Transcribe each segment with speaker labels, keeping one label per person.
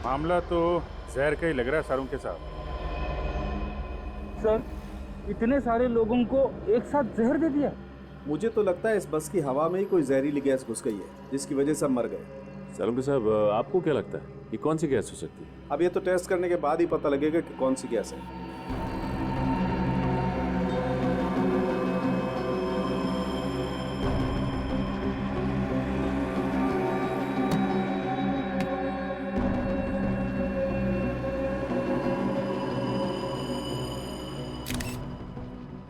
Speaker 1: मामला तो जहर का ही लग रहा है सारों के साथ।
Speaker 2: सर, इतने सारे लोगों को एक साथ जहर दे दिया।
Speaker 3: मुझे तो लगता है इस बस की हवा में ही कोई जहरीली गैस घुस गई है, जिसकी वजह से हम मर गए।
Speaker 4: सालुंके साहब, आपको क्या लगता है ये कौन सी गैस हो सकती है?
Speaker 3: अब ये तो टेस्ट करने के बाद ही पता लगेगा कि कौन सी गैस है।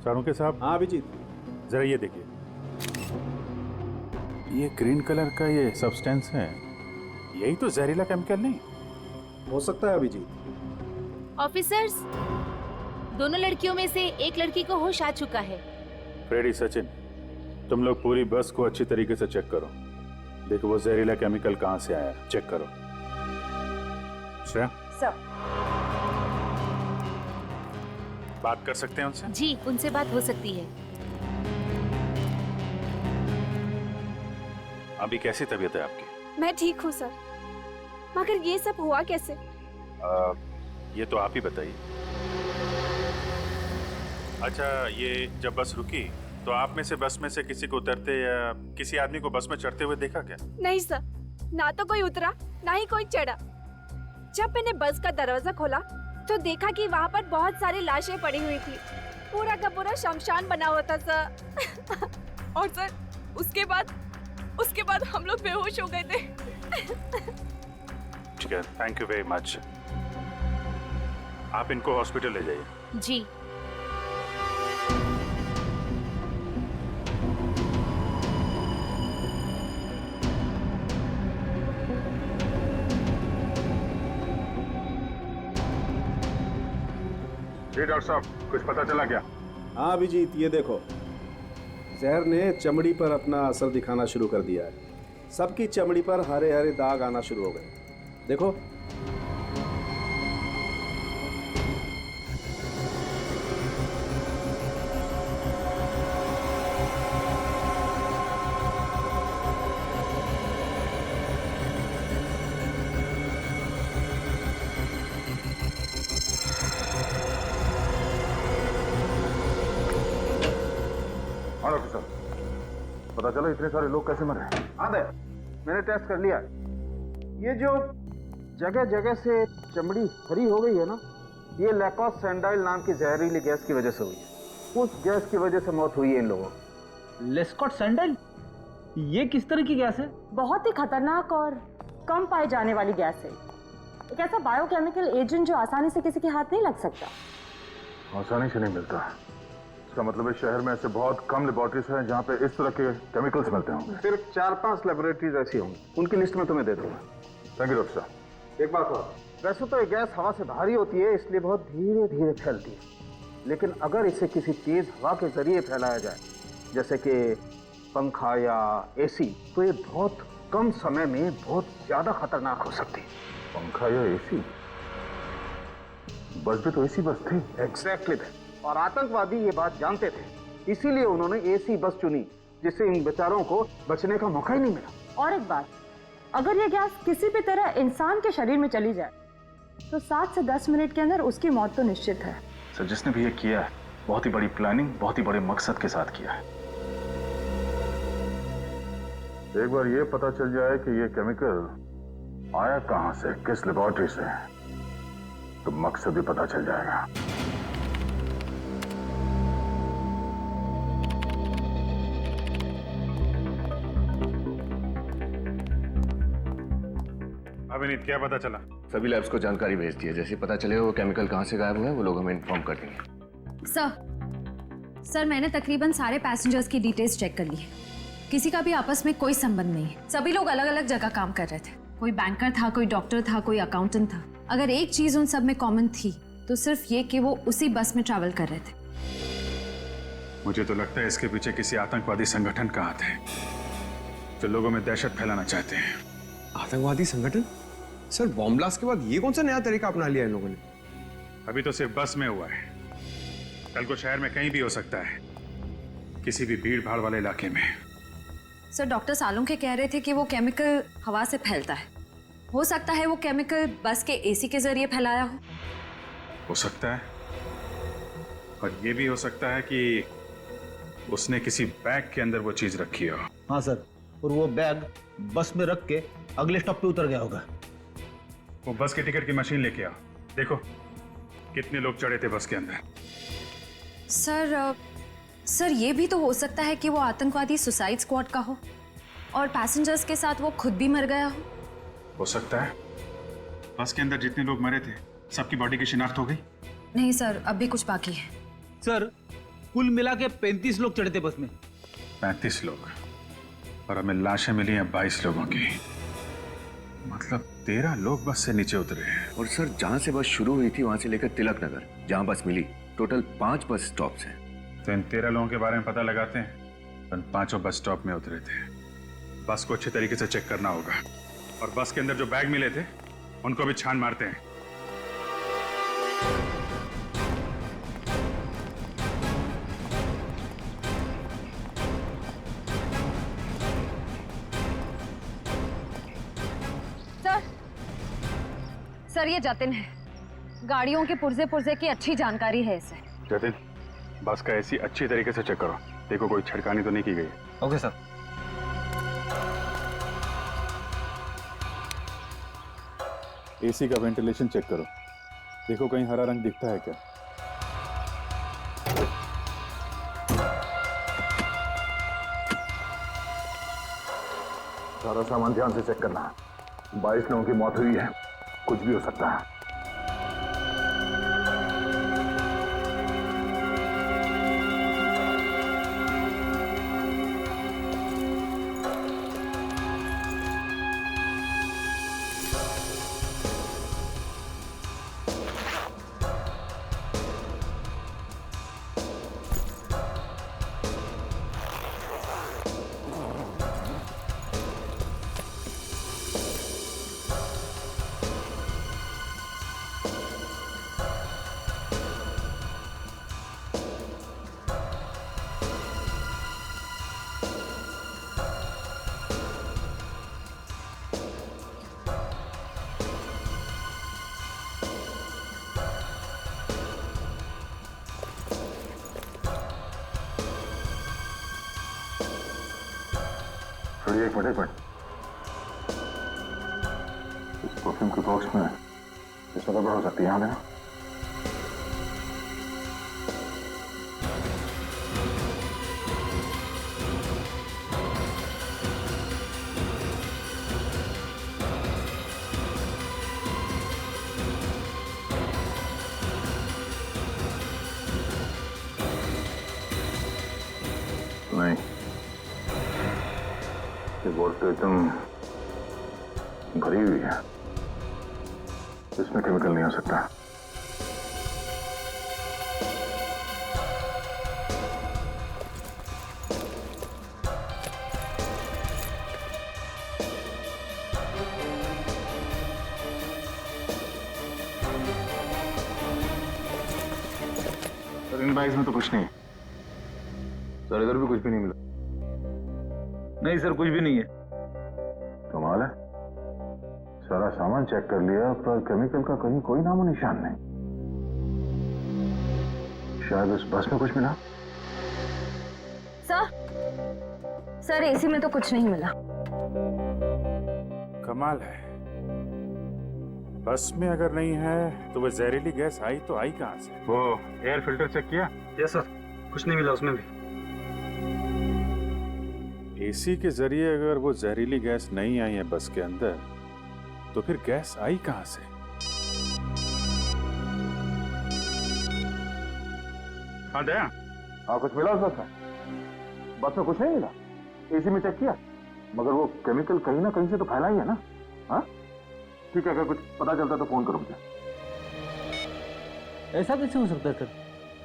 Speaker 1: सारों के साहब,
Speaker 3: हाँ अभिजीत,
Speaker 1: जरा ये देखिए, ये ग्रीन कलर का ये सब्सटेंस है, यही तो जहरीला केमिकल नहीं?
Speaker 3: हो सकता है अभिजीत।
Speaker 5: ऑफिसर्स, दोनों लड़कियों में से एक लड़की को होश आ चुका है।
Speaker 1: फ्रेडी, सचिन, तुम लोग पूरी बस को अच्छी तरीके से चेक करो। देखो वो जहरीला केमिकल कहाँ से आया, चेक करो। श्रेया,
Speaker 6: सर।
Speaker 1: बात कर सकते हैं उनसे?
Speaker 5: जी, उनसे बात हो सकती है।
Speaker 1: अभी कैसी तबीयत है आपकी?
Speaker 6: मैं ठीक हूँ सर, मगर ये सब हुआ कैसे?
Speaker 1: ये तो आप ही बताइए। अच्छा, ये जब बस रुकी तो आप में से किसी को उतरते या किसी आदमी को बस में चढ़ते हुए देखा क्या?
Speaker 6: नहीं सर, ना तो कोई उतरा ना ही कोई चढ़ा। जब मैंने बस का दरवाजा खोला तो देखा कि वहाँ पर बहुत सारी लाशें पड़ी हुई थी। पूरा का पूरा शमशान बना हुआ था सर। और सर, उसके बाद हम लोग बेहोश हो गए थे।
Speaker 1: ठीक है, थैंक यू वेरी मच। आप इनको हॉस्पिटल ले जाइए।
Speaker 5: जी।
Speaker 1: जी डॉक्टर साहब, कुछ पता चला क्या?
Speaker 3: हाँ अभिजीत, ये देखो, जहर ने चमड़ी पर अपना असर दिखाना शुरू कर दिया है। सबकी चमड़ी पर हरे हरे दाग आना शुरू हो गए। देखो,
Speaker 1: हाँ डॉक्टर साहब, पता चला इतने सारे लोग कैसे मरे?
Speaker 7: हाँ दे, मैंने टेस्ट कर लिया। ये जो जगह जगह से चमड़ी हरी हो गई है ना, ये लैकोस सैंडाइल नाम की जहरीली गैस की वजह से हुई है। उस गैस की वजह से मौत हुई है इन लोगों की।
Speaker 2: लेस्कॉट सैंडल, ये किस तरह की गैस है?
Speaker 8: बहुत ही खतरनाक और कम पाई जाने वाली गैस है। एक ऐसा बायोकेमिकल एजेंट जो आसानी से किसी के हाथ नहीं लग सकता।
Speaker 1: आसानी से नहीं मिलता। इसका मतलब है शहर में ऐसे बहुत कम लेबोरेटरीज हैं जहाँ पे इस तरह के केमिकल्स मिलते होंगे।
Speaker 7: सिर्फ 4-5 लेबोरेटरीज ऐसी होंगी, उनकी लिस्ट में तुम्हें दे दूंगा।
Speaker 1: थैंक यू डॉक्टर साहब।
Speaker 7: एक बात और, वैसे तो ये गैस हवा से भारी होती है, इसलिए बहुत धीरे धीरे फैलती है। लेकिन अगर इसे किसी तेज हवा के जरिए फैलाया जाए, जैसे कि पंखा या एसी, तो ये बहुत कम समय में बहुत ज्यादा खतरनाक हो सकती है।
Speaker 1: पंखा या एसी? बस भी तो एसी बस थी।
Speaker 7: एग्जैक्टली। और आतंकवादी ये बात जानते थे, इसीलिए उन्होंने एसी बस चुनी, जिससे इन बेचारों को बचने का मौका ही नहीं मिला।
Speaker 8: और एक बात, अगर ये गैस किसी भी तरह इंसान के शरीर में चली जाए तो 7 से 10 मिनट के अंदर उसकी मौत तो निश्चित है।
Speaker 9: सर, जिसने भी ये किया है बहुत ही बड़ी प्लानिंग, बहुत ही बड़े मकसद के साथ किया है।
Speaker 1: एक बार ये पता चल जाए कि ये केमिकल आया कहां से, किस लेबोरेटरी से, तो मकसद भी पता चल जाएगा। अभिनीत, क्या पता चला?
Speaker 10: सभी लैब्स को जानकारी भेज दी है। जैसे पता चलेगा वो केमिकल कहाँ से गायब हुआ है, वो लोग हमें इन्फॉर्म कर देंगे।
Speaker 11: सर, मैंने तकरीबन सारे पैसेंजर्स की डिटेल्स चेक कर ली है। किसी का भी आपस में कोई संबंध नहीं है। सभी लोग अलग अलग जगह काम कर रहे थे। कोई बैंकर था, कोई डॉक्टर था, कोई अकाउंटेंट था। अगर एक चीज उन सब में कॉमन थी तो सिर्फ ये कि वो उसी बस में ट्रैवल कर रहे थे।
Speaker 1: मुझे तो लगता है इसके पीछे किसी आतंकवादी संगठन का हाथ है जो लोगों में दहशत फैलाना चाहते हैं।
Speaker 12: आतंकवादी संगठन? सर, बॉम्ब ब्लास्ट के बाद ये कौन सा नया तरीका अपना लिया इन लोगों ने?
Speaker 1: अभी तो सिर्फ बस में हुआ है, कल को शहर में कहीं भी हो सकता है, किसी भी भीड़ भाड़ वाले इलाके में।
Speaker 11: सर, डॉक्टर सालुंके कह रहे थे कि वो केमिकल हवा से फैलता है। हो सकता है वो केमिकल बस के एसी के जरिए फैलाया
Speaker 1: हो सकता है, और ये भी हो सकता है कि उसने किसी बैग के अंदर वो चीज रखी हो।
Speaker 2: हाँ सर, और वो बैग बस में रख के अगले स्टॉप पे उतर गया होगा।
Speaker 1: वो बस के टिकट की मशीन लेके आओ, देखो कितने लोग चढ़े थे बस के अंदर।
Speaker 11: सर ये भी तो हो सकता है कि वो आतंकवादी सुसाइड स्क्वाड का हो और पैसेंजर्स के साथ वो खुद भी मर गया हो
Speaker 1: सकता है। बस के अंदर जितने लोग मरे थे सबकी बॉडी की शिनाख्त हो गई?
Speaker 11: नहीं सर, अब भी कुछ बाकी है।
Speaker 2: सर कुल मिला के 35 लोग चढ़े थे बस में।
Speaker 1: 35 लोग, और हमें लाशें मिली हैं 22 लोगों की, मतलब 13 लोग बस से नीचे उतरे हैं।
Speaker 10: और सर जहाँ से बस शुरू हुई थी वहां से लेकर तिलक नगर जहाँ बस मिली, टोटल 5 बस स्टॉप्स हैं।
Speaker 1: तो इन 13 लोगों के बारे में पता लगाते हैं। उन 5 बस स्टॉप में उतरे थे। बस को अच्छे तरीके से चेक करना होगा, और बस के अंदर जो बैग मिले थे उनको भी छान मारते हैं।
Speaker 11: सर ये जतिन है, गाड़ियों के पुर्जे पुर्जे की अच्छी जानकारी है इसे।
Speaker 1: जतिन, बस का एसी अच्छी तरीके से चेक करो, देखो कोई छिड़कानी तो नहीं की गई।
Speaker 2: Okay sir.
Speaker 1: एसी का वेंटिलेशन चेक करो, देखो कहीं हरा रंग दिखता है क्या।
Speaker 9: सारा सामान ध्यान से चेक करना है। 22 लोगों की मौत हुई है, कुछ भी हो सकता है। एक मिनट, इस परफ्यूम के बॉक्स में इसमें गड़बड़ हो सकती है। यहाँ देना। नहीं, ये बोर्ड तो एकदम भरी हुई है, इसमें केमिकल नहीं हो सकता। सर इन बैग्स में तो कुछ नहीं है। सर इधर भी कुछ भी नहीं मिला।
Speaker 2: नहीं सर, कुछ भी नहीं है।
Speaker 9: कमाल है, सारा सामान चेक कर लिया पर केमिकल का कहीं कोई नामो निशान नहीं। शायद उस बस में कुछ मिला।
Speaker 11: सर एसी में तो कुछ नहीं मिला।
Speaker 1: कमाल है, बस में अगर नहीं है तो वो जहरीली गैस आई तो आई कहां से? वो एयर फिल्टर चेक किया?
Speaker 2: यस सर, कुछ नहीं मिला उसमें भी।
Speaker 1: एसी के जरिए अगर वो जहरीली गैस नहीं आई है बस के अंदर, तो फिर गैस आई कहां से? हाँ दया,
Speaker 9: हाँ कुछ मिला उस बस में? बस में कुछ नहीं मिला। एसी में चेक किया, मगर वो केमिकल कहीं ना कहीं से तो फैला ही है ना। हाँ ठीक है, अगर कुछ पता चलता तो फोन करो मुझे।
Speaker 2: ऐसा कैसे हो सकता है सर?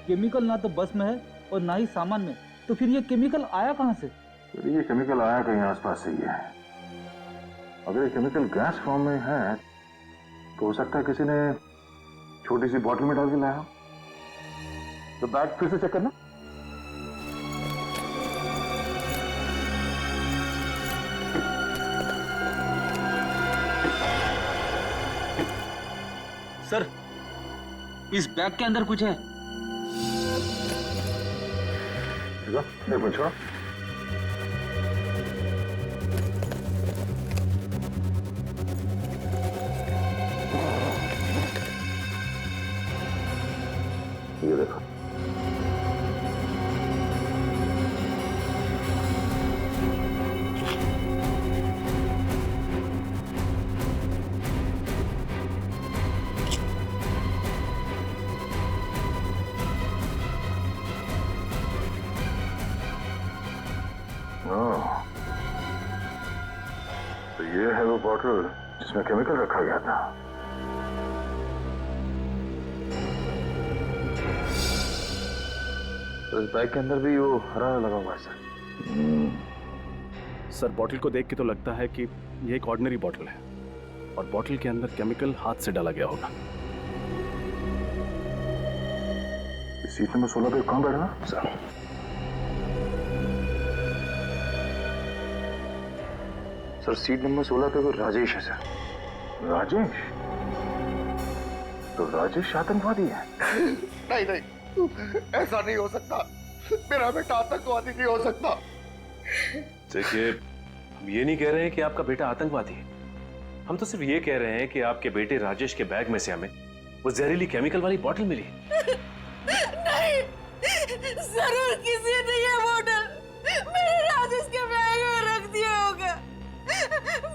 Speaker 2: केमिकल ना तो बस में है और ना ही सामान में, तो फिर ये केमिकल आया कहां से?
Speaker 9: तो ये केमिकल आया कहीं आसपास से ही है। अगर ये केमिकल गैस फॉर्म में है तो हो सकता है किसी ने छोटी सी बॉटल में डाल के लाया। तो बैग फिर से चेक करना।
Speaker 2: सर, इस बैग के अंदर कुछ है।
Speaker 9: ये पूछो। ये देखो। तो ये है वो बॉटल जिसमें केमिकल रखा गया था। तो इस बैग के अंदर भी वो हरा लगा हुआ है सर।
Speaker 3: सर, बॉटल को देख के तो लगता है कि ये एक ऑर्डिनरी बॉटल है और बॉटल के अंदर केमिकल हाथ से डाला गया होगा।
Speaker 9: सीट नंबर 16 पे कौन बैठा ना सर? सर सीट नंबर 16 पे वो राजेश है सर। राजेश? तो राजेश आतंकवादी है?
Speaker 13: नहीं नहीं, ऐसा नहीं हो सकता। मेरा बेटा आतंकवादी नहीं हो सकता।
Speaker 4: देखिए, हम ये नहीं कह रहे हैं कि आपका बेटा आतंकवादी है। हम तो सिर्फ ये कह रहे हैं कि आपके बेटे राजेश के बैग में से हमें वो जहरीली केमिकल वाली बोतल मिली।
Speaker 14: नहीं, जरूर किसी ने ये बोतल मेरे राजेश के बैग में रख दिया होगा।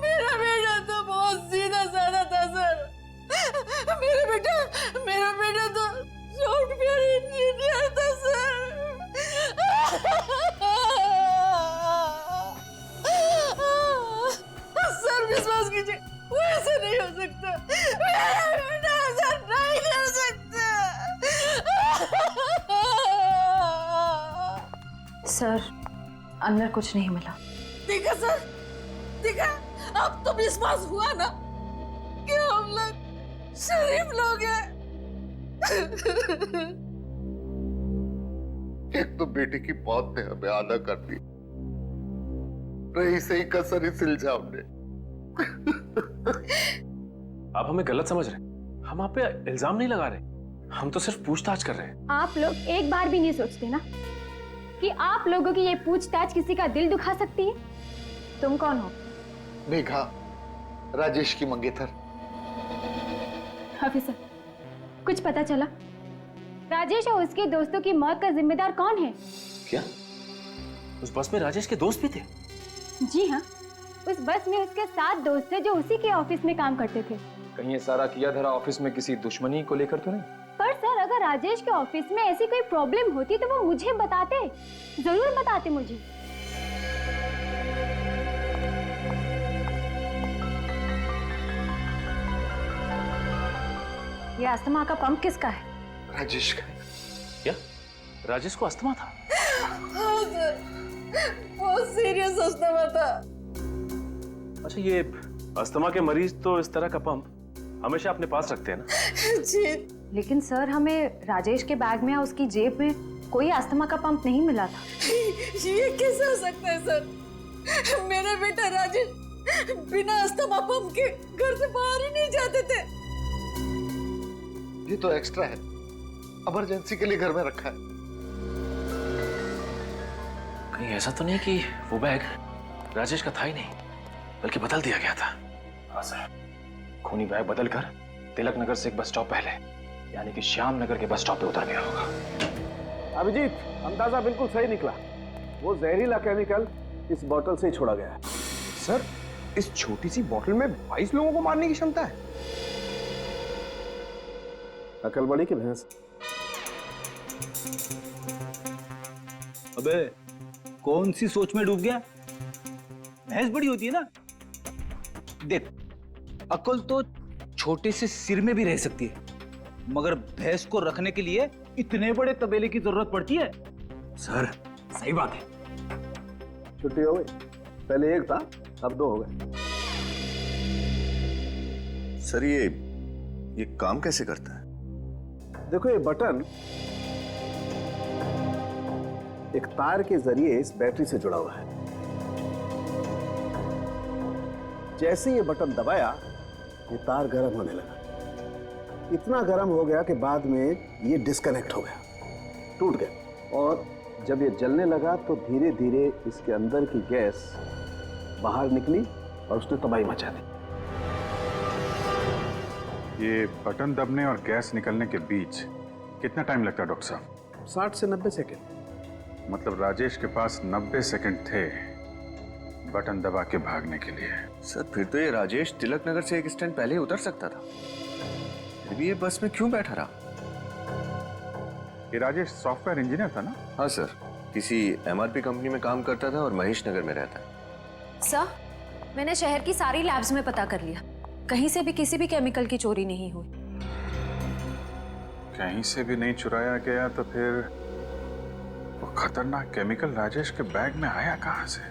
Speaker 14: मेरा बेटा तो बहुत सीधा साधा था सर। मेरा बेटा तो सॉफ्टवेयर इंजीनियर था सर। सर विश्वास कीजिए, वो ऐसा नहीं हो सकता। मेरा बेटा ऐसा नहीं कर सकता।
Speaker 11: सर, अंदर कुछ नहीं मिला।
Speaker 14: देखा सर, देखा, अब तो विश्वास हुआ ना कि हम लोग शरीफ लोग हैं।
Speaker 13: एक तो बेटे की मौत ने हमें आधा कर दी, रही सही कसर इस इल्जाम ने।
Speaker 4: आप हमें गलत समझ रहे हैं। हम आप पे इल्जाम नहीं लगा रहे, हम तो सिर्फ पूछताछ कर रहे हैं।
Speaker 15: आप लोग एक बार भी नहीं सोचते ना कि आप लोगों की ये पूछताछ किसी का दिल दुखा सकती है। तुम कौन हो?
Speaker 13: मेघा, राजेश की मंगेतर।
Speaker 15: ऑफिसर, कुछ पता चला? राजेश और उसके दोस्तों की मौत का जिम्मेदार कौन है?
Speaker 4: क्या उस बस में राजेश के दोस्त भी थे?
Speaker 15: जी हाँ, उस बस में उसके 7 दोस्त थे जो उसी के ऑफिस में काम करते थे।
Speaker 12: कहीं ये सारा किया धरा ऑफिस में किसी दुश्मनी को लेकर तो नहीं?
Speaker 15: पर सर, अगर राजेश के ऑफिस में ऐसी कोई प्रॉब्लम होती तो वो मुझे बताते, जरूर बताते मुझे।
Speaker 11: ये अस्थमा का पंप किसका है?
Speaker 13: राजेश का।
Speaker 4: क्या राजेश को अस्थमा था?
Speaker 14: हाँ सर, बहुत सीरियस अस्थमा था।
Speaker 4: अच्छा, ये अस्थमा के मरीज तो इस तरह का पंप हमेशा अपने पास रखते हैं ना?
Speaker 14: जी।
Speaker 11: लेकिन सर, हमें राजेश के बैग में या उसकी जेब में कोई अस्थमा का पंप नहीं मिला था।
Speaker 14: ये कैसे हो सकता है सर? मेरा बेटा राजेश बिना अस्थमा पंप के घर से बाहर ही नहीं जाते थे।
Speaker 13: ये तो एक्स्ट्रा है, इमरजेंसी के लिए घर में रखा है।
Speaker 4: कहीं ऐसा तो नहीं कि वो बैग राजेश का था ही नहीं, बल्कि बदल दिया गया था?
Speaker 12: हाँ सर, खूनी बैग बदलकर तिलक नगर से एक बस स्टॉप पहले, यानी कि श्याम नगर के बस स्टॉप पे उतर गया होगा।
Speaker 3: अभिजीत, अंदाजा बिल्कुल सही निकला। वो जहरीला केमिकल इस बोतल से ही छोड़ा गया है।
Speaker 12: सर, इस छोटी सी बोतल में 22 लोगों को मारने की क्षमता है।
Speaker 3: अकल बड़ी की भैंस।
Speaker 2: अबे, कौन सी सोच में डूब गया? भैंस बड़ी होती है ना। देख, अकल तो छोटे से सिर में भी रह सकती है, मगर भैंस को रखने के लिए इतने बड़े तबेले की जरूरत पड़ती है। सर, सही बात है।
Speaker 3: छुट्टी हो गई? पहले एक था, अब 2 हो गए।
Speaker 10: सर, ये काम कैसे करता है?
Speaker 3: देखो, ये बटन एक तार के जरिए इस बैटरी से जुड़ा हुआ है। जैसे ये बटन दबाया, ये तार गर्म होने लगा। इतना गर्म हो गया कि बाद में ये डिस्कनेक्ट हो गया, टूट गया। और जब ये जलने लगा तो धीरे धीरे इसके अंदर की गैस बाहर निकली और उसने तबाही मचा दी।
Speaker 1: ये बटन दबने और गैस निकलने के बीच कितना टाइम लगता है डॉक्टर साहब?
Speaker 3: 60 से 90 सेकेंड।
Speaker 1: मतलब राजेश के पास 90 सेकंड थे बटन दबा के भागने के लिए।
Speaker 10: सर फिर तो ये राजेश तिलक नगर से एक स्टैंड पहले ही उतर सकता था, फिर भी ये बस में क्यों बैठा रहा?
Speaker 1: ये राजेश सॉफ्टवेयर इंजीनियर था ना?
Speaker 10: हाँ सर, किसी MRP कंपनी में काम करता था और महेश नगर में रहता है।
Speaker 11: सर, मैंने शहर की सारी लैब्स में पता कर लिया, कहीं से भी किसी भी केमिकल की चोरी नहीं हुई।
Speaker 1: कहीं से भी नहीं चुराया गया तो फिर वो खतरनाक केमिकल राजेश के बैग में आया कहां से?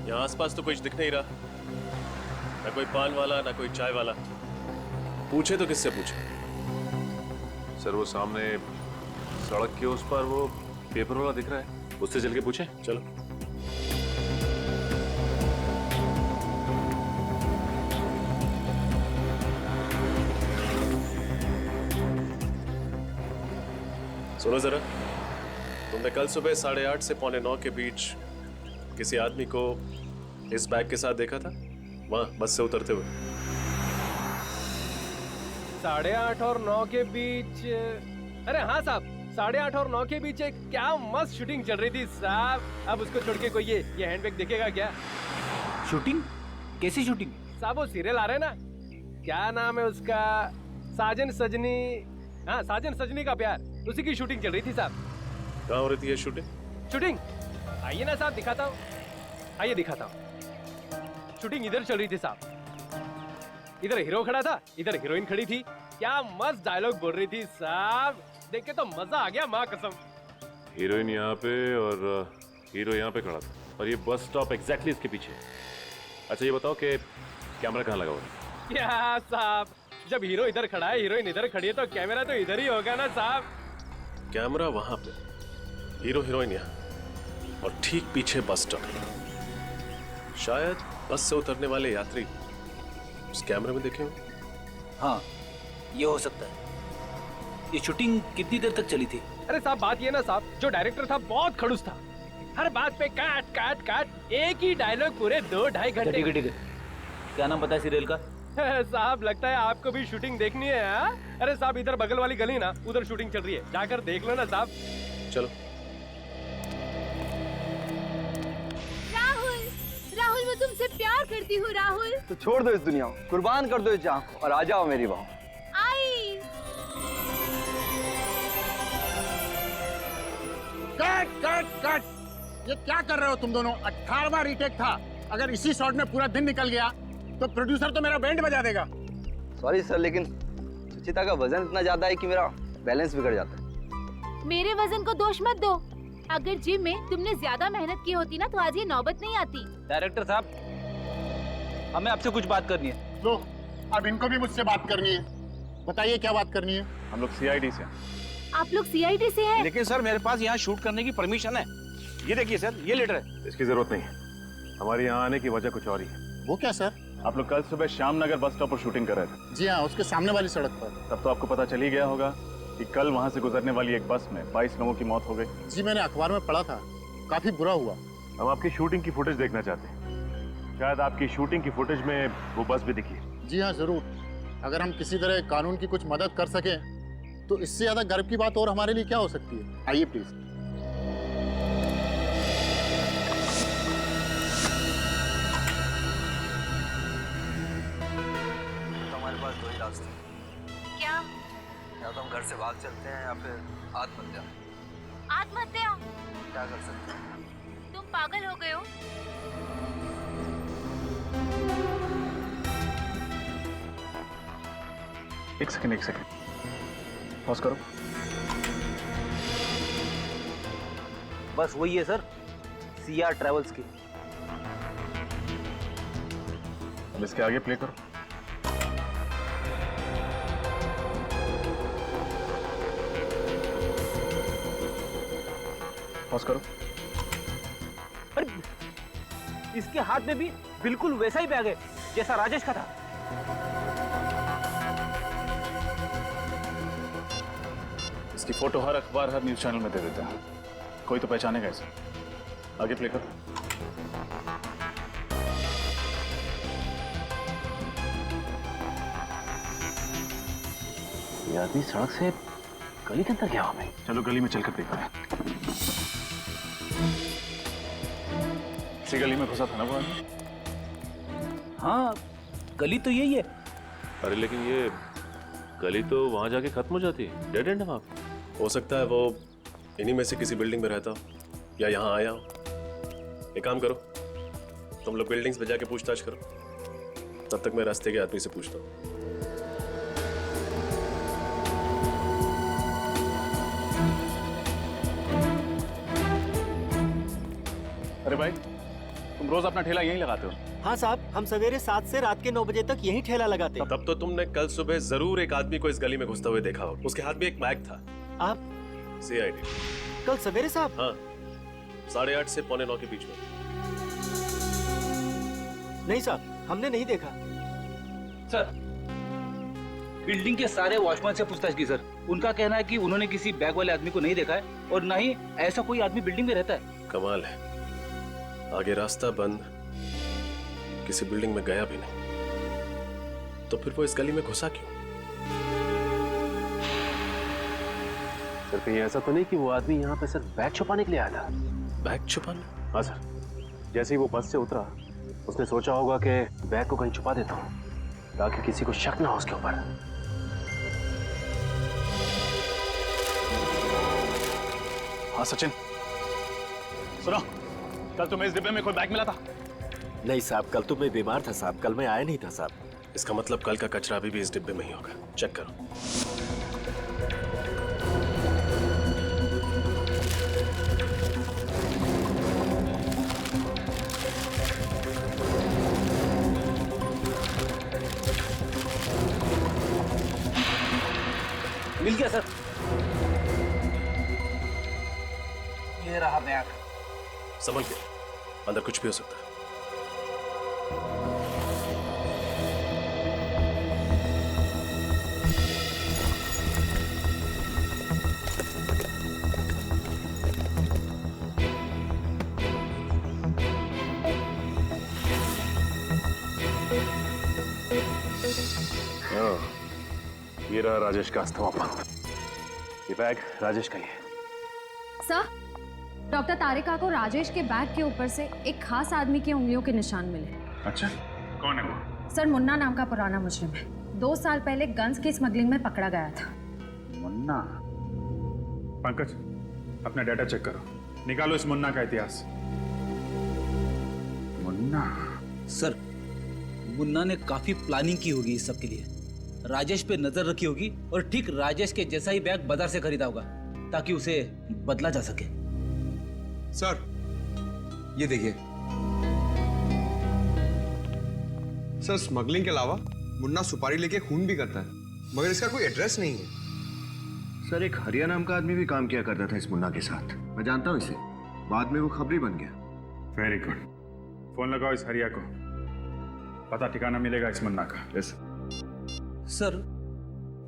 Speaker 4: यहाँ आसपास तो कुछ दिख नहीं रहा, ना कोई पान वाला ना कोई चाय वाला। पूछे तो किससे पूछे?
Speaker 16: सर वो सामने सड़क के उस पर वो पेपर वाला दिख रहा है,
Speaker 4: उससे चल के पूछे। चलो। सुनो जरा, तुमने कल सुबह 8:30 से 8:45 के बीच किसी आदमी को इस बैग के साथ देखा था वहां बस से उतरते हुए?
Speaker 17: 8:30 और 9 के बीच? अरे हाँ साहब, 8:30 और 9 के बीच एक क्या मस्त शूटिंग चल रही थी साहब। अब उसको छोड़ के कोई ये हैंडबैग देखेगा क्या?
Speaker 2: शूटिंग? कैसी शूटिंग?
Speaker 17: साहब वो सीरियल आ रहा है ना, क्या नाम है उसका, साजन सजनी। हाँ, साजन सजनी का प्यार, उसी की शूटिंग चल रही थी साहब।
Speaker 4: कहाँ हो रही थी ये शूटिंग?
Speaker 17: शूटिंग आइए ना साहब, दिखाता हूँ, आइए दिखाता हूँ। शूटिंग इधर चल रही थी साहब, इधर हीरो खड़ा था, इधर हीरोइन खड़ी थी। क्या मस्त डायलॉग बोल रही थी साहब, देख के तो मजा आ गया, माँ कसम।
Speaker 16: हीरोइन यहाँ पे और हीरो यहाँ पे खड़ा था, और ये बस स्टॉप एग्जैक्टली इसके पीछे। अच्छा ये बताओ कि कैमरा कहाँ लगा हुआ है?
Speaker 17: क्या साहब, जब हीरो इधर खड़ा है, हीरोइन इधर खड़ी है, तो कैमरा तो इधर ही होगा ना साहब।
Speaker 4: कैमरा वहां पे, हीरो हीरोइन यहाँ, और ठीक पीछे बस स्टॉप। शायद बस से उतरने वाले यात्री उस कैमरे में देखे हो।
Speaker 2: हाँ, ये हो सकता है। ये शूटिंग कितनी देर तक चली थी?
Speaker 17: अरे साहब बात ये ना साहब, जो डायरेक्टर था बहुत खड़ूस था, हर बात पे काट काट काट, एक ही डायलॉग पूरे 2-2.5 घंटे।
Speaker 2: ठीक है, क्या नाम पता है सीरियल का?
Speaker 17: साहब लगता है आपको भी शूटिंग देखनी है। हाँ? अरे साहब इधर बगल वाली गली ना, उधर शूटिंग चल रही है, जाकर देख लो ना साहब।
Speaker 4: चलो।
Speaker 5: राहुल, राहुल मैं तुमसे प्यार करती हूँ राहुल।
Speaker 18: तो छोड़ दो इस दुनिया को, कुर्बान कर दो इस जान को और आ जाओ मेरी बाहों।
Speaker 5: आई।
Speaker 19: कट कट कट, ये क्या कर रहे हो तुम दोनों? 18वां रीटेक था, अगर इसी शॉट में पूरा दिन निकल गया तो प्रोड्यूसर तो मेरा बैंड बजा देगा।
Speaker 18: सॉरी सर, लेकिन सुचिता का वजन इतना ज्यादा है कि मेरा बैलेंस बिगड़ जाता है।
Speaker 5: मेरे वजन को दोष मत दो, अगर जिम में तुमने ज्यादा मेहनत की होती ना तो आज ये नौबत नहीं आती।
Speaker 2: डायरेक्टर साहब, हमें आपसे कुछ बात करनी है।
Speaker 19: लो, अब इनको भी मुझसे बात करनी है, बताइए क्या बात करनी है?
Speaker 1: हम लोग CID से।
Speaker 5: आप लोग CID से हैं?
Speaker 2: लेकिन सर मेरे पास यहाँ शूट करने की परमिशन है। ये देखिए सर, ये लेटर है।
Speaker 16: इसकी जरूरत नहीं है, हमारे यहाँ आने की वजह कुछ और ही है।
Speaker 19: वो क्या सर?
Speaker 16: आप लोग कल सुबह श्याम नगर बस स्टॉप पर शूटिंग कर रहे थे।
Speaker 19: जी हाँ, उसके सामने वाली सड़क पर।
Speaker 16: तब तो आपको पता चल ही गया होगा कि कल वहाँ से गुजरने वाली एक बस में 22 लोगों की मौत हो गई।
Speaker 19: जी मैंने अखबार में पढ़ा था, काफी बुरा हुआ।
Speaker 16: हम आपकी शूटिंग की फुटेज देखना चाहते हैं, शायद आपकी शूटिंग की फुटेज में वो बस भी दिखी।
Speaker 19: जी हाँ जरूर, अगर हम किसी तरह कानून की कुछ मदद कर सके तो इससे ज्यादा गर्व की बात और हमारे लिए क्या हो सकती है। आइए प्लीज।
Speaker 18: हमारे पास दो ही रास्ते,
Speaker 5: क्या?
Speaker 18: या तो हम घर से भाग चलते हैं या फिर आत्महत्या।
Speaker 5: आत्महत्या?
Speaker 18: क्या कर सकते हैं?
Speaker 5: तुम पागल हो गए हो?
Speaker 1: एक सेकंड, पॉज करो।
Speaker 2: बस वही है सर, CR ट्रेवल्स की।
Speaker 1: अब इसके आगे प्ले करो।
Speaker 12: पॉज करो।
Speaker 2: अरे इसके हाथ में भी बिल्कुल वैसा ही बैग है जैसा राजेश का था।
Speaker 10: इसकी फोटो हर अखबार, हर न्यूज चैनल में दे देता है, कोई तो पहचानेगा इसे। आगे प्ले कर।
Speaker 12: ये आदमी सड़क से गली के अंदर गया हमें।
Speaker 10: चलो गली में चलकर देखते हैं। इसी गली में घुसा था ना वो आदमी?
Speaker 2: हाँ, गली तो यही है।
Speaker 16: अरे लेकिन ये गली तो वहां जाके खत्म हो जाती है, डेड एंड है वहां पे।
Speaker 4: हो सकता है वो इन्हीं में से किसी बिल्डिंग में रहता हो या यहाँ आया हो। एक काम करो, तुम लोग बिल्डिंग्स पे जाके पूछताछ करो, तब तक मैं रास्ते के आदमी से पूछता हूँ।
Speaker 10: अरे भाई, तुम रोज अपना ठेला यहीं लगाते हो?
Speaker 17: हाँ साहब, हम सवेरे 7 से रात के 9 बजे तक यही ठेला लगाते हैं।
Speaker 4: तब तो तुमने कल सुबह जरूर एक आदमी को इस गली में घुसते हुए देखा हो। उसके हाथ में एक बैग था।
Speaker 17: आप
Speaker 4: CID।
Speaker 17: कल सवेरे साहब?
Speaker 4: हाँ, 8:30 से 8:45 के बीच में।
Speaker 17: नहीं साहब, हमने नहीं देखा।
Speaker 2: सर, बिल्डिंग के सारे वॉचमैन से पूछताछ की सर। उनका कहना है कि उन्होंने किसी बैग वाले आदमी को नहीं देखा है और ना ही ऐसा कोई आदमी बिल्डिंग में रहता है।
Speaker 4: कमाल है, आगे रास्ता बंद, किसी बिल्डिंग में गया भी नहीं, तो फिर वो इस गली में घुसा क्यों?
Speaker 12: सर कहीं ऐसा तो नहीं कि वो आदमी यहाँ पे सिर्फ बैग छुपाने के लिए आया था?
Speaker 4: बैग छुपाने?
Speaker 12: हाँ सर, जैसे ही वो बस से उतरा उसने सोचा होगा कि बैग को कहीं छुपा देता हूँ ताकि किसी को शक ना हो उसके ऊपर।
Speaker 10: हाँ सचिन, सुनो, कल तुम्हें इस डिब्बे में कोई बैग मिला था?
Speaker 17: नहीं साहब, कल तो मैं बीमार था साहब, कल मैं आया नहीं था साहब।
Speaker 4: इसका मतलब कल का कचरा अभी भी इस डिब्बे में ही होगा। चेक करो।
Speaker 2: मिल गया सर। ये रहा बैग।
Speaker 4: संभल के, अंदर कुछ भी हो सकता है।
Speaker 10: ये रहा राजेश का अस्थमा पंप। ये बैग राजेश का ही है।
Speaker 11: सर, डॉक्टर तारिका को राजेश के बैग के ऊपर से एक खास आदमी की उंगलियों के निशान मिले।
Speaker 1: अच्छा, कौन है वो?
Speaker 11: सर, मुन्ना नाम का पुराना मुजरिम है। 2 साल पहले गन्स की स्मगलिंग में पकड़ा गया था।
Speaker 1: मुन्ना? पंकज, अपना डाटा चेक करो, निकालो इस मुन्ना का इतिहास। मुन्ना?
Speaker 2: सर, मुन्ना ने काफी प्लानिंग की होगी इस सब के लिए। राजेश पे नजर रखी होगी और ठीक राजेश के जैसा ही बैग बाजार से खरीदा होगा ताकि उसे बदला जा सके।
Speaker 20: सर, ये देखिए। सर, स्मगलिंग के अलावा मुन्ना सुपारी लेके खून भी करता है, मगर इसका कोई एड्रेस नहीं है।
Speaker 10: सर, एक हरिया नाम का आदमी भी काम किया करता था इस मुन्ना के साथ। मैं जानता हूँ इसे, बाद में वो खबरी बन गया।
Speaker 1: वेरी गुड, फोन लगाओ इस हरिया को, पता ठिकाना मिलेगा इस मुन्ना का।
Speaker 10: यस
Speaker 2: सर,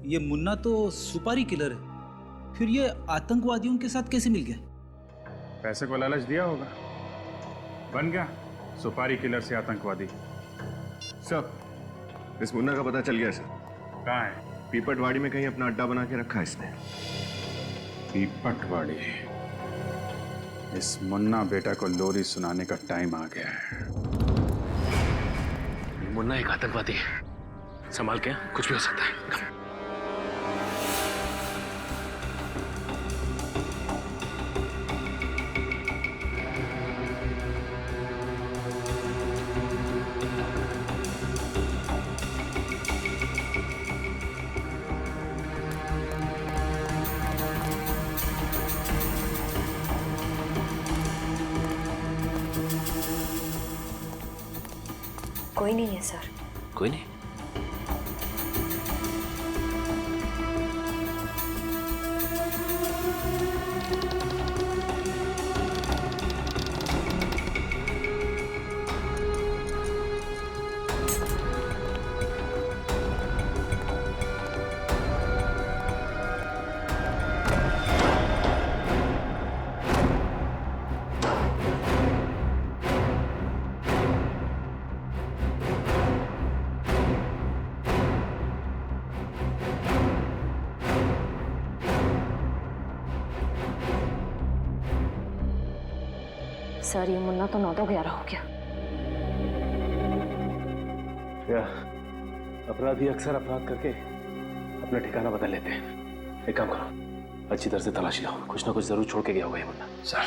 Speaker 2: ये मुन्ना तो सुपारी किलर है, फिर ये आतंकवादियों के साथ कैसे मिल गया?
Speaker 1: पैसे को लालच दिया होगा, बन गया सुपारी किलर से आतंकवादी।
Speaker 10: सर, इस मुन्ना का पता चल गया सर।
Speaker 1: कहाँ है?
Speaker 10: पीपटवाड़ी में कहीं अपना अड्डा बना के रखा है इसने।
Speaker 1: पीपटवाड़ी? इस मुन्ना बेटा को लोरी सुनाने का टाइम आ गया है।
Speaker 12: मुन्ना एक आतंकवादी है, संभाल के, कुछ भी हो सकता है।
Speaker 15: कोई नहीं है सर।
Speaker 12: कोई नहीं?
Speaker 8: सर ये मुन्ना तो 9-11 हो गया।
Speaker 4: या अपराधी अक्सर अपराध करके अपना ठिकाना बदल लेते हैं। एक काम करो, अच्छी तरह से तलाशी लो, कुछ ना कुछ जरूर छोड़ के गया होगा ये मुन्ना। सर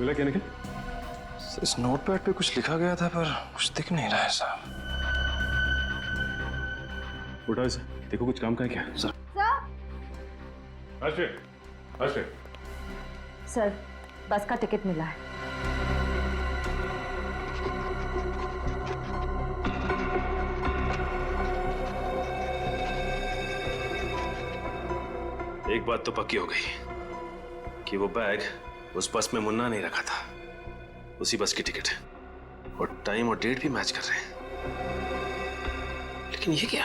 Speaker 12: मिला क्या निखिल? इस नोटपैड पे कुछ लिखा गया था पर कुछ दिख नहीं रहा है साहब।
Speaker 1: उठाओ इसे, देखो कुछ काम का है क्या?
Speaker 8: सर सर बस का टिकट मिला है।
Speaker 4: एक बात तो पक्की हो गई कि वो बैग उस बस में मुन्ना नहीं रखा था, उसी बस की टिकट और टाइम और डेट भी मैच कर रहे हैं। लेकिन ये क्या,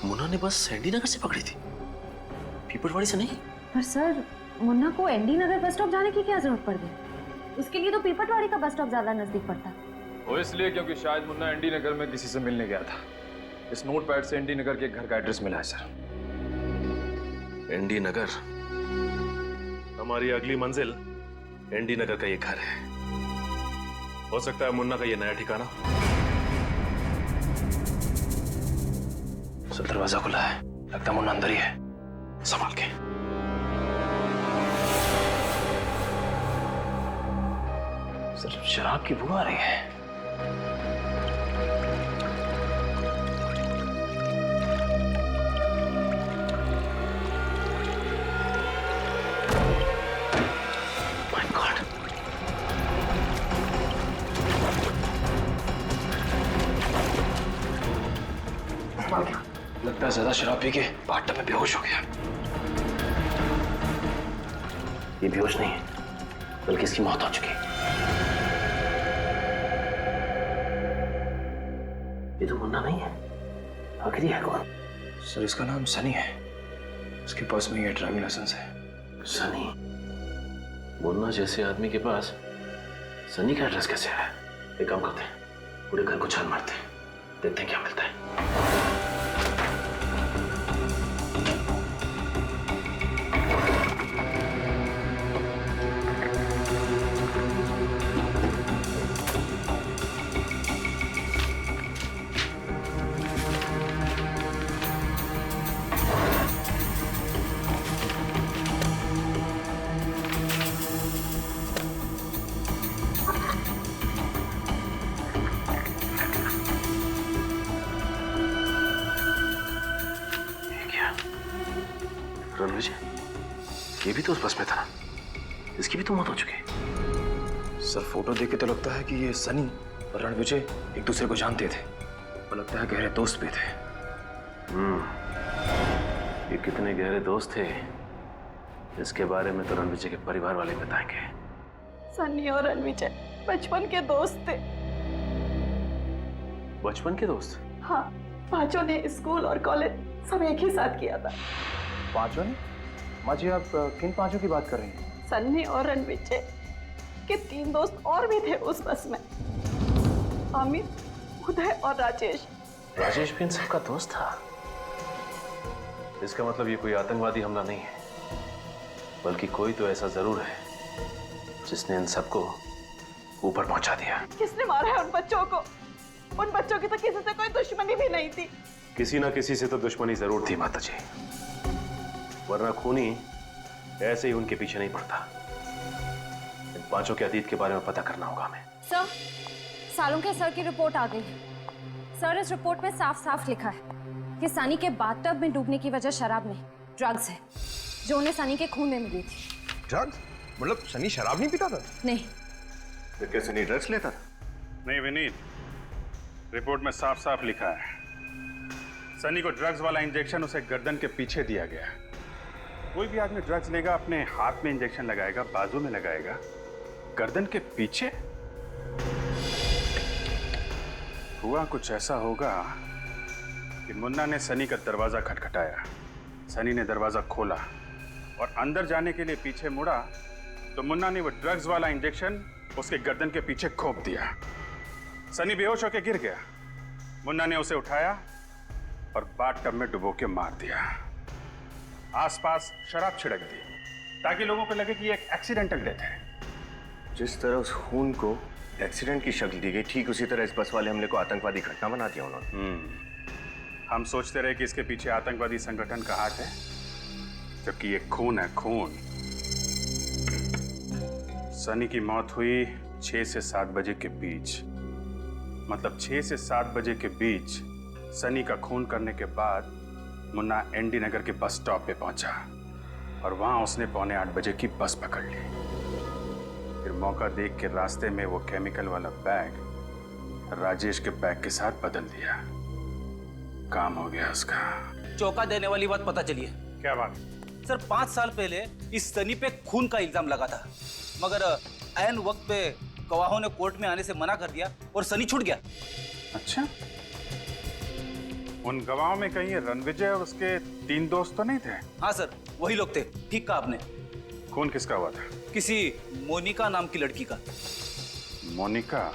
Speaker 4: मुन्ना ने बस एनडी नगर से पकड़ी थी, पीपलवाड़ी से नहीं।
Speaker 8: पर सर मुन्ना को एनडी नगर बस स्टॉप जाने की क्या जरूरत पड़ गई? उसके लिए तो पीपलवाड़ी का बस स्टॉप ज्यादा नजदीक पड़ता।
Speaker 12: वो इसलिए क्योंकि शायद मुन्ना एनडी नगर में किसी से मिलने गया था। इस नोटपैड से एनडी नगर के घर का एड्रेस मिला है सर।
Speaker 4: एनडी नगर, हमारी अगली मंजिल एनडी नगर का ये घर है। हो सकता है मुन्ना का ये नया ठिकाना।
Speaker 12: सर दरवाजा खुला है, लगता है मुन्ना अंदर ही है, संभाल के। सर शराब की बू आ रही है। लगता है ज्यादा शराब पी के बाथटब में बेहोश हो गया। ये बेहोश नहीं है, बल्कि इसकी मौत हो चुकी है। ये तो मुन्ना नहीं है, आखिर ये है कौन? सर इसका नाम सनी है, उसके पास में ये ड्राइविंग लाइसेंस है।
Speaker 4: सनी? मुन्ना जैसे आदमी के पास सनी का एड्रेस कैसे है? एक काम करते हैं, पूरे घर को छान मारते हैं, देखते हैं क्या मिलता है। रणविजय, ये भी तो उस बस में था, इसकी भी तो मौत हो चुकी है।
Speaker 12: सर फोटो देख के तो लगता है कि ये सनी और रणविजय एक दूसरे को जानते थे और लगता है गहरे दोस्त भी थे।
Speaker 4: ये कितने गहरे दोस्त थे इसके बारे में तो रणविजय के परिवार वाले बताएंगे।
Speaker 14: सनी और रणविजय बचपन के दोस्त थे।
Speaker 4: बचपन के दोस्त?
Speaker 14: हाँ, पांचों ने स्कूल और कॉलेज सब एक ही साथ किया था।
Speaker 12: पांचों ने? माँ जी आप किन पांचों की बात कर रही हैं?
Speaker 14: सन्नी और रणविजय के 3 दोस्त और भी थे उस बस में, अमित, उदय और राजेश।
Speaker 4: राजेश भी इन सबका दोस्त था? इसका मतलब ये कोई आतंकवादी हमला नहीं है, बल्कि कोई तो ऐसा जरूर है जिसने इन सबको ऊपर पहुंचा दिया।
Speaker 14: किसने मारा है उन बच्चों को? उन बच्चों की तो किसी से कोई दुश्मनी भी नहीं थी।
Speaker 4: किसी ना किसी से तो दुश्मनी जरूर थी माता जी, वरना खूनी ऐसे ही उनके पीछे नहीं पड़ता। इन पांचों के अतीत के बारे में पता करना होगा हमें।
Speaker 11: सर, सालुंखे सर की रिपोर्ट आ गई। सर, इस रिपोर्ट में साफ साफ लिखा है कि सनी के बाथटब में डूबने की वजह शराब नहीं, ड्रग्स है, जो उन्हें सनी के खून में मिली थी।
Speaker 20: ड्रग्स? मतलब सनी शराब नहीं पीता था?
Speaker 11: नहीं।
Speaker 10: फिर क्या सनी ड्रग्स लेता था?
Speaker 1: नहीं विनीत, रिपोर्ट में साफ साफ लिखा है सनी को ड्रग्स वाला इंजेक्शन उसे गर्दन के पीछे दिया गया। कोई भी आदमी ड्रग्स लेगा अपने हाथ में इंजेक्शन लगाएगा, बाजू में लगाएगा, गर्दन के पीछे। हुआ कुछ ऐसा होगा कि मुन्ना ने सनी का दरवाजा खटखटाया, सनी ने दरवाजा खोला और अंदर जाने के लिए पीछे मुड़ा तो मुन्ना ने वो ड्रग्स वाला इंजेक्शन उसके गर्दन के पीछे घोंप दिया। सनी बेहोश होकर गिर गया। मुन्ना ने उसे उठाया और बाथटब में डुबो के मार दिया। आसपास शराब छिड़क दी ताकि लोगों को लगे कि ये एक एक्सीडेंटल डेथ है।
Speaker 10: जिस तरह उस खून को एक्सीडेंट की शक्ल दी गई, ठीक उसी तरह इस बस वाले हमले को आतंकवादी घटना बना दिया उन्होंने।
Speaker 1: हम सोचते रहे कि इसके पीछे आतंकवादी संगठन का हाथ है, जबकि ये खून है, खून। सनी की मौत हुई 6 से 7 बजे के बीच, मतलब 6 से 7 बजे के बीच सनी का खून करने के बाद मुन्ना एनडी नगर के बस स्टॉप पे पहुंचा और वहां उसने 7:45 बजे की बस पकड़ ली। फिर मौका देख के रास्ते में वो केमिकल वाला बैग राजेश के बैग के साथ बदल दिया। काम हो गया उसका।
Speaker 2: चौंका देने वाली बात पता चली है।
Speaker 1: क्या बात?
Speaker 2: सर, 5 साल पहले इस सनी पे खून का इल्जाम लगा था, मगर ऐन वक्त पे गवाहों ने कोर्ट में आने से मना कर दिया और सनी छूट गया।
Speaker 1: अच्छा, उन गवाहों में कहीं रणविजय और उसके 3 दोस्त तो नहीं थे?
Speaker 2: हाँ सर, वही लोग थे। ठीक कहा आपने।
Speaker 1: खून किसका हुआ था?
Speaker 2: किसी मोनिका नाम की लड़की का।
Speaker 1: मोनिका?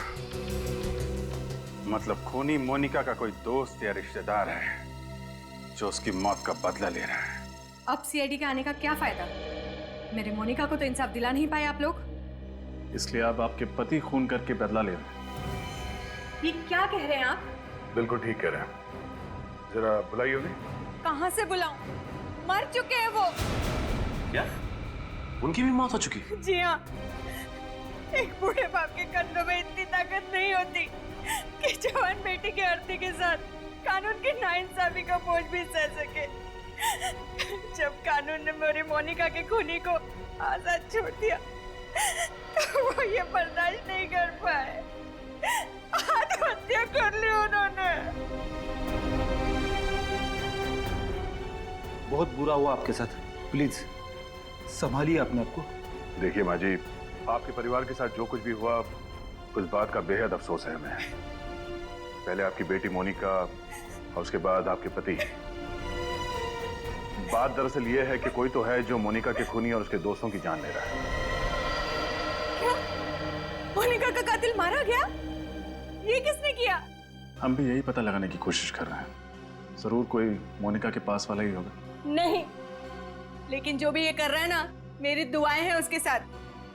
Speaker 1: मतलब खूनी मोनिका का कोई दोस्त या रिश्तेदार है जो उसकी मौत का बदला ले रहा है।
Speaker 21: अब सीआईडी के आने का क्या फायदा? मेरे मोनिका को तो इंसाफ दिला नहीं पाए आप लोग।
Speaker 1: इसलिए अब आपके पति खून करके बदला ले रहे हैं।
Speaker 21: ये क्या कह रहे हैं आप?
Speaker 1: बिल्कुल ठीक कह रहे हैं। जरा बुलाइए उन्हें।
Speaker 21: कहाँ से बुलाऊं? मर चुके हैं वो।
Speaker 4: क्या? उनकी भी मौत हो चुकी?
Speaker 21: जी हाँ। एक बूढ़े बाप के कंधों में इतनी ताकत नहीं होती कि जवान बेटी के अर्थी के साथ कानून की नाइंसाफी का बोझ भी सह सके। जब कानून ने मेरी मोनिका के खूनी को आजाद छोड़ दिया तो वो ये बर्दाश्त नहीं कर पाए, आत्महत्या कर ली उन्होंने।
Speaker 2: बहुत बुरा हुआ आपके साथ, प्लीज संभालिए अपने आप को।
Speaker 9: देखिए माँ जी, आपके परिवार के साथ जो कुछ भी हुआ उस बात का बेहद अफसोस है हमें। पहले आपकी बेटी मोनिका और उसके बाद आपके पति। बात दरअसल ये है कि कोई तो है जो मोनिका के खूनी और उसके दोस्तों की जान ले रहा है।
Speaker 21: क्या? मोनिका का कातिल मारा गया? ये किसने किया?
Speaker 1: हम भी यही पता लगाने की कोशिश कर रहे हैं। जरूर कोई मोनिका के पास वाला ही होगा।
Speaker 21: नहीं, लेकिन जो भी ये कर रहा है ना, मेरी दुआएं हैं उसके साथ।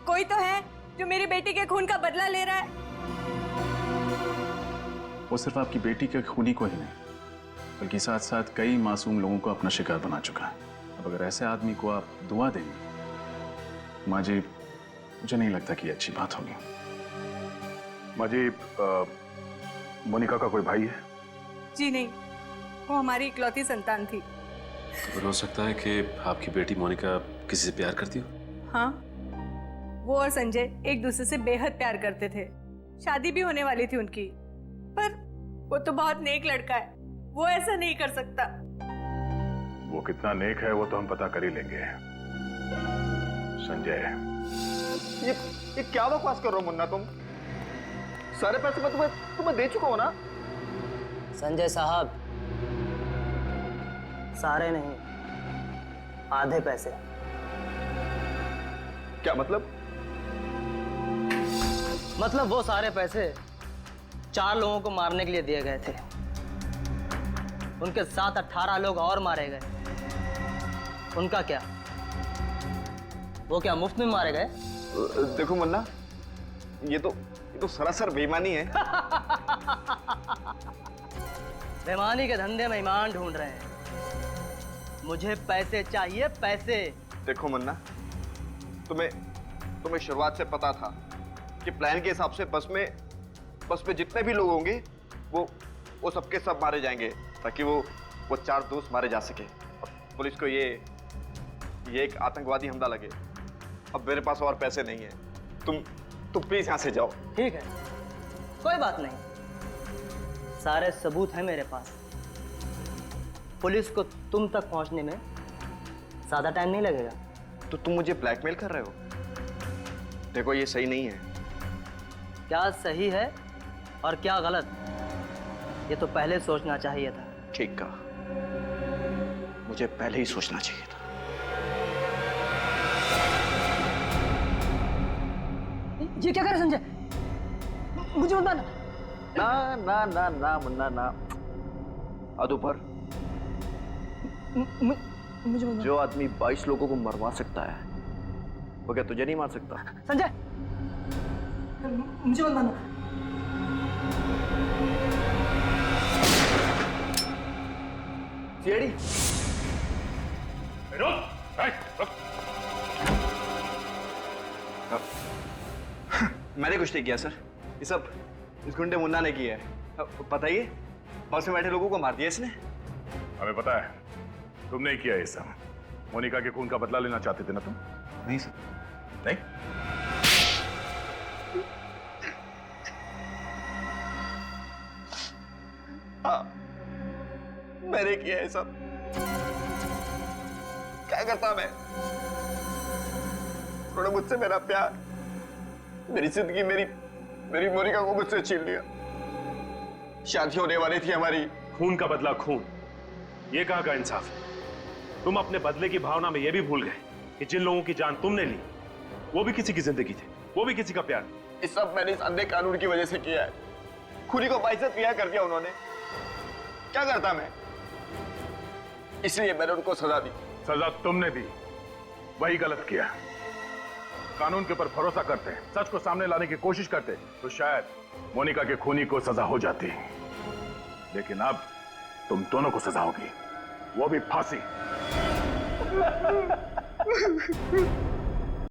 Speaker 21: कोई तो है जो मेरी बेटी के खून का बदला ले रहा है।
Speaker 1: वो सिर्फ आपकी बेटी के खूनी को ही नहीं, बल्कि साथ साथ कई मासूम लोगों को अपना शिकार बना चुका है। अब अगर ऐसे आदमी को आप दुआ देंगे, माँ जी, मुझे नहीं लगता कि ये अच्छी बात होगी।
Speaker 9: माँ जी, मोनिका का कोई भाई है?
Speaker 21: जी नहीं, वो हमारी इकलौती संतान थी।
Speaker 4: तो हो सकता है कि आपकी बेटी मोनिका किसी से प्यार करती हो?
Speaker 21: हाँ, वो और संजय एक दूसरे से बेहद प्यार करते थे। शादी भी होने वाली थी उनकी, पर वो तो बहुत नेक लड़का है, वो ऐसा नहीं कर सकता।
Speaker 9: वो कितना नेक है वो तो हम पता कर ही लेंगे। संजय,
Speaker 7: ये क्या बकवास कर रहे हो मुन्ना तुम? सारे पैसे मैं तुम्हें दे चुका हूं ना।
Speaker 22: संजय साहब, सारे नहीं, आधे पैसे।
Speaker 7: क्या मतलब?
Speaker 22: मतलब वो सारे पैसे 4 लोगों को मारने के लिए दिए गए थे। उनके साथ 18 लोग और मारे गए। उनका क्या? वो क्या मुफ्त में मारे गए?
Speaker 18: देखो मुन्ना, ये तो सरासर बेईमानी है।
Speaker 22: बेईमानी के धंधे में ईमान ढूंढ रहे हैं। मुझे पैसे चाहिए, पैसे।
Speaker 18: देखो मुन्ना, तुम्हें शुरुआत से पता था कि प्लान के हिसाब से बस में जितने भी लोग होंगे वो सबके सब मारे जाएंगे, ताकि वो 4 दोस्त मारे जा सके। पुलिस को ये एक आतंकवादी हमला लगे। अब मेरे पास और पैसे नहीं है, तुम प्लीज यहां से जाओ।
Speaker 22: ठीक है, कोई बात नहीं, सारे सबूत हैं मेरे पास। पुलिस को तुम तक पहुंचने में ज्यादा टाइम नहीं लगेगा।
Speaker 18: तो तुम मुझे ब्लैकमेल कर रहे हो? देखो, ये सही नहीं है।
Speaker 22: क्या सही है और क्या गलत, ये तो पहले सोचना चाहिए था।
Speaker 18: ठीक कहा, मुझे पहले ही सोचना चाहिए था।
Speaker 22: ये क्या करे संजय? मुझे मत मारना।
Speaker 18: ना मुन्ना ना। अदुपर,
Speaker 22: मुझे मत।
Speaker 18: जो आदमी 22 लोगों को मरवा सकता है, वो क्या तुझे नहीं मार सकता?
Speaker 22: संजय, मुझे मत मारना।
Speaker 18: सीआईडी, मैंने कुछ नहीं किया सर, ये सब इस गुंडे मुन्ना ने किया है। बताइए, बस में बैठे लोगों को मार दिया इसने?
Speaker 1: हमें पता है तुमने ही किया ये सब। मोनिका के खून का बदला लेना चाहते थे ना तुम?
Speaker 18: नहीं सर।
Speaker 1: नहीं?
Speaker 18: हाँ, मैंने किया है सब। क्या करता मैं? उन्होंने मुझसे मेरा प्यार, मेरी जिंदगी, मेरी मोनिका को मुझसे छीन लिया। शादी होने वाली थी हमारी।
Speaker 16: खून का बदला खून, ये कहाँ का इंसाफ है? तुम अपने बदले की भावना में ये भी भूल गए कि जिन लोगों की जान तुमने ली, वो भी किसी की जिंदगी थी, वो भी किसी का प्यार।
Speaker 18: ये सब मैंने इस अंधे कानून की वजह से किया है। खूनी को बाइज्जत रिहा कर दिया उन्होंने। क्या करता मैं? इसलिए मैंने उनको सजा दी।
Speaker 1: सजा तुमने दी, वही गलत किया। कानून के ऊपर भरोसा करते, सच को सामने लाने की कोशिश करते, तो शायद मोनिका के खूनी को सजा हो जाती। लेकिन अब तुम दोनों को सजा होगी, वो भी फांसी।